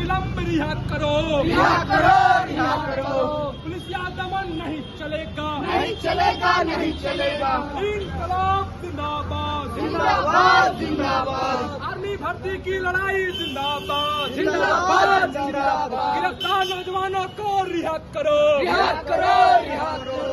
अविलंब रिहा करो, रिहा करो, रिहा करो। पुलिस या दमन नहीं चलेगा, नहीं चलेगा, नहीं चलेगा। इंकलाब जिंदाबाद, जिंदाबाद, जिंदाबाद। आर्मी भर्ती की लड़ाई जिंदाबाद, जिंदाबाद, जिंदाबाद। गिरफ्तार नौजवानों को रिहा करो, रिहा करो, रिहा करो।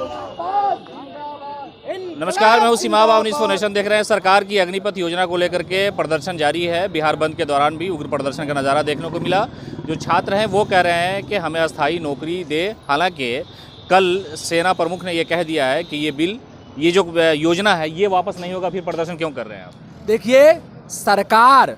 नमस्कार, मैं हूं सीमा न्यूज़ फोनेशन देख रहे हैं। सरकार की अग्निपथ योजना को लेकर के प्रदर्शन जारी है। बिहार बंद के दौरान भी उग्र प्रदर्शन का नज़ारा देखने को मिला। जो छात्र हैं वो कह रहे हैं कि हमें अस्थायी नौकरी दे। हालांकि कल सेना प्रमुख ने ये कह दिया है कि ये बिल, ये जो योजना है ये वापस नहीं होगा। फिर प्रदर्शन क्यों कर रहे हैं आप? देखिए, सरकार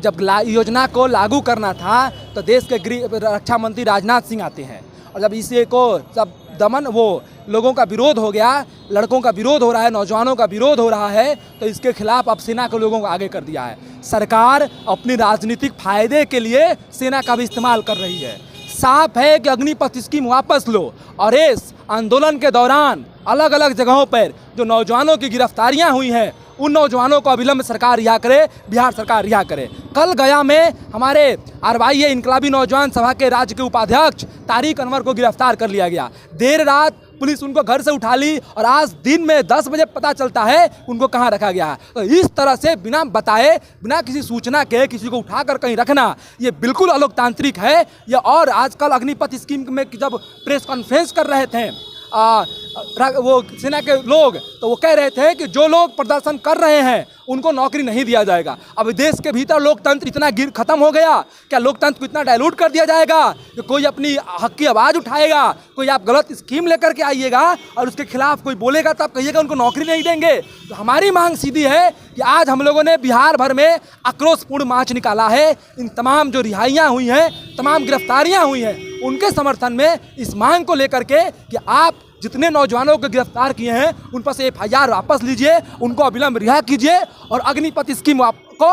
जब योजना को लागू करना था तो देश के रक्षा मंत्री राजनाथ सिंह आते हैं, और जब इसे को जब दमन वो लोगों का विरोध हो गया, लड़कों का विरोध हो रहा है, नौजवानों का विरोध हो रहा है, तो इसके खिलाफ अब सेना के लोगों को आगे कर दिया है। सरकार अपनी राजनीतिक फायदे के लिए सेना का भी इस्तेमाल कर रही है। साफ है कि अग्निपथ स्कीम वापस लो, और इस आंदोलन के दौरान अलग अलग जगहों पर जो नौजवानों की गिरफ्तारियां हुई हैं उन नौजवानों को अविलंब सरकार रिहा करे, बिहार सरकार रिहा करे। कल गया में हमारे RYA इनकलाबी नौजवान सभा के राज्य के उपाध्यक्ष तारिक अनवर को गिरफ्तार कर लिया गया। देर रात पुलिस उनको घर से उठा ली और आज दिन में 10 बजे पता चलता है उनको कहाँ रखा गया है। तो इस तरह से बिना बताए, बिना किसी सूचना के किसी को उठाकर कहीं रखना, ये बिल्कुल अलोकतांत्रिक है। ये और आजकल अग्निपथ स्कीम में जब प्रेस कॉन्फ्रेंस कर रहे थे वो सेना के लोग, तो वो कह रहे थे कि जो लोग प्रदर्शन कर रहे हैं उनको नौकरी नहीं दिया जाएगा। अब देश के भीतर लोकतंत्र इतना खत्म हो गया, क्या लोकतंत्र को इतना डायलूट कर दिया जाएगा कि कोई अपनी हक की आवाज़ उठाएगा, कोई आप गलत स्कीम लेकर के आइएगा और उसके खिलाफ कोई बोलेगा तो आप कहिएगा उनको नौकरी नहीं देंगे। तो हमारी मांग सीधी है कि आज हम लोगों ने बिहार भर में आक्रोशपूर्ण मार्च निकाला है। इन तमाम जो रिहाइयाँ हुई हैं, तमाम गिरफ्तारियाँ हुई हैं, उनके समर्थन में इस मांग को लेकर के कि आप जितने नौजवानों को गिरफ्तार किए हैं उन पर से FIR वापस लीजिए, उनको अविलंब रिहा कीजिए और अग्निपथ स्कीम को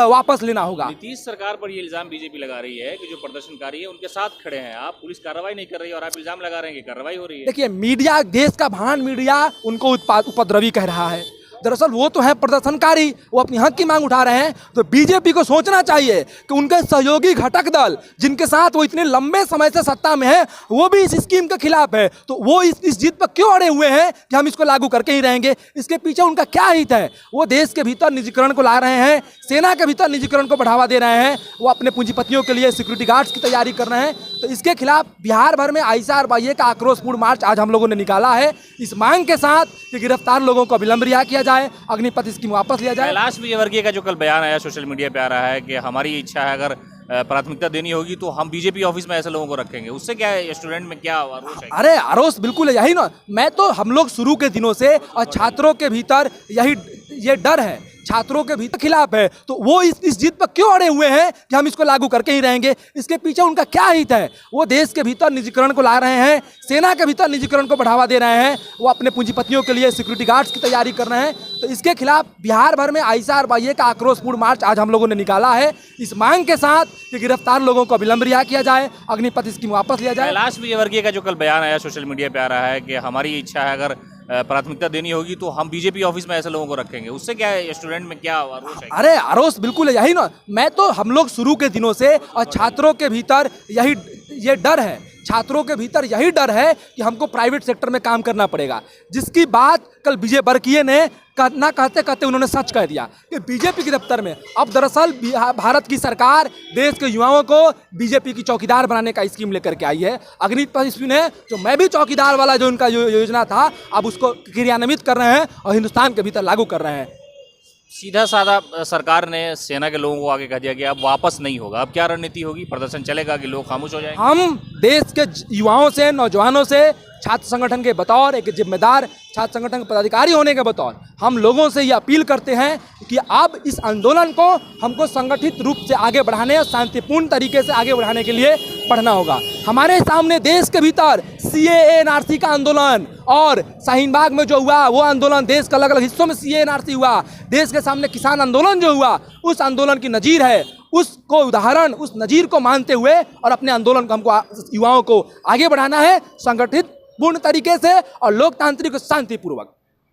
वापस लेना होगा। नीतीश सरकार पर ये इल्जाम बीजेपी लगा रही है कि जो प्रदर्शनकारी है उनके साथ खड़े हैं आप, पुलिस कार्रवाई नहीं कर रही है और आप इल्जाम लगा रहे हैं कि कार्रवाई हो रही है। देखिए, मीडिया, देश का भान मीडिया उनको उपद्रवी कह रहा है। दरअसल वो तो है प्रदर्शनकारी, वो अपनी हक की मांग उठा रहे हैं। तो बीजेपी को सोचना चाहिए कि उनके सहयोगी घटक दल जिनके साथ वो इतने लंबे समय से सत्ता में है, वो भी इस स्कीम के खिलाफ है। तो वो इस जीत पर क्यों अड़े हुए हैं कि हम इसको लागू करके ही रहेंगे? इसके पीछे उनका क्या हित है? वो देश के भीतर निजीकरण को ला रहे हैं, सेना के भीतर निजीकरण को बढ़ावा दे रहे हैं, वो अपने पूंजीपतियों के लिए सिक्योरिटी गार्ड्स की तैयारी कर रहे हैं। तो इसके खिलाफ बिहार भर में ICRYA का आक्रोशपूर्ण मार्च आज हम लोगों ने निकाला है, इस मांग के साथ कि गिरफ्तार लोगों को अविलंब रिहा किया जाए, अग्निपथ स्कीम वापस लिया जाए। कैलाश विजयवर्गीय का जो कल बयान आया सोशल मीडिया पे आ रहा है कि हमारी इच्छा है अगर प्राथमिकता देनी होगी तो हम बीजेपी ऑफिस में ऐसे लोगों को रखेंगे। उससे क्या है, स्टूडेंट में क्या आरोप है? अरे आरोप बिल्कुल यही ना, मैं तो हम लोग शुरू के दिनों से और छात्रों के भीतर यही ये डर है, छात्रों के भीतर खिलाफ है। तो वो इस जीत पर क्यों अड़े हुए हैं कि हम इसको लागू करके ही रहेंगे? इसके पीछे उनका क्या हित है? वो देश के भीतर निजीकरण को ला रहे हैं, सेना के भीतर निजीकरण को बढ़ावा दे रहे हैं, वो अपने पूंजीपतियों के लिए सिक्योरिटी गार्ड्स की तैयारी कर रहे हैं। तो इसके खिलाफ बिहार भर में ICRYA का आक्रोशपूर्ण मार्च आज हम लोगों ने निकाला है, इस मांग के साथ कि गिरफ्तार लोगों को अविलंब रिहा किया जाए, अग्निपथ स्कीम वापस लिया जाए। कैलाश विजयवर्गीय का जो कल बयान आया सोशल मीडिया पे आ रहा है कि हमारी इच्छा है अगर प्राथमिकता देनी होगी तो हम बीजेपी ऑफिस में ऐसे लोगों को रखेंगे। उससे क्या है, स्टूडेंट में क्या आरोप है? अरे आरोप बिल्कुल यही ना, मैं तो हम लोग शुरू के दिनों से और छात्रों के भीतर यही ये डर है, छात्रों के भीतर यही डर है कि हमको प्राइवेट सेक्टर में काम करना पड़ेगा, जिसकी बात कल विजय वर्गीय ने ना कहते कहते उन्होंने सच कह दिया कि बीजेपी के दफ्तर में अब दरअसल भारत की सरकार देश के युवाओं को बीजेपी की चौकीदार बनाने का स्कीम लेकर के आई है। अग्निपथ स्कीम है जो मैं भी चौकीदार वाला जो उनका योजना था, अब उसको क्रियान्वित कर रहे हैं और हिंदुस्तान के भीतर लागू कर रहे हैं। सीधा साधा सरकार ने सेना के लोगों को आगे कह दिया कि अब वापस नहीं होगा। अब क्या रणनीति होगी? प्रदर्शन चलेगा कि लोग खामोश हो जाएंगे? हम देश के युवाओं से, नौजवानों से, छात्र संगठन के बतौर एक जिम्मेदार छात्र संगठन के पदाधिकारी होने के बतौर हम लोगों से ये अपील करते हैं कि अब इस आंदोलन को हमको संगठित रूप से आगे बढ़ाने और शांतिपूर्ण तरीके से आगे बढ़ाने के लिए पढ़ना होगा। हमारे सामने देश के भीतर CAA NRC का आंदोलन और शाहीन बाग में जो हुआ वो आंदोलन, देश के अलग अलग हिस्सों में CAA NRC हुआ, देश के सामने किसान आंदोलन जो हुआ उस आंदोलन की नज़ीर है। उसको उदाहरण, उस नज़ीर को मानते हुए और अपने आंदोलन को हमको युवाओं को आगे बढ़ाना है संगठित पूर्ण तरीके से और लोकतांत्रिक शांतिपूर्वक।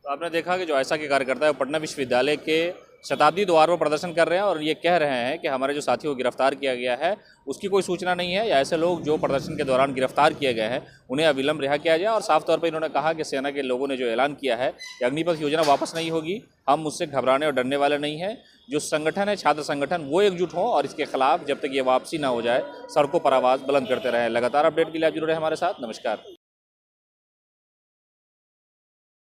तो आपने देखा कि जो ऐसा के कार्यकर्ता है पटना विश्वविद्यालय के शताब्दी द्वार पर प्रदर्शन कर रहे हैं और ये कह रहे हैं कि हमारे जो साथियों को गिरफ्तार किया गया है उसकी कोई सूचना नहीं है, या ऐसे लोग जो प्रदर्शन के दौरान गिरफ्तार किए गए हैं उन्हें अविलंब रिहा किया जाए। और साफ तौर पर इन्होंने कहा कि सेना के लोगों ने जो ऐलान किया है कि अग्निपथ योजना वापस नहीं होगी, हम उससे घबराने और डरने वाले नहीं हैं। जो संगठन है, छात्र संगठन, वो एकजुट हों और इसके खिलाफ जब तक ये वापसी ना हो जाए सड़कों पर आवाज़ बुलंद करते रहें। लगातार अपडेट के लिए आप जुड़े रहे हमारे साथ। नमस्कार।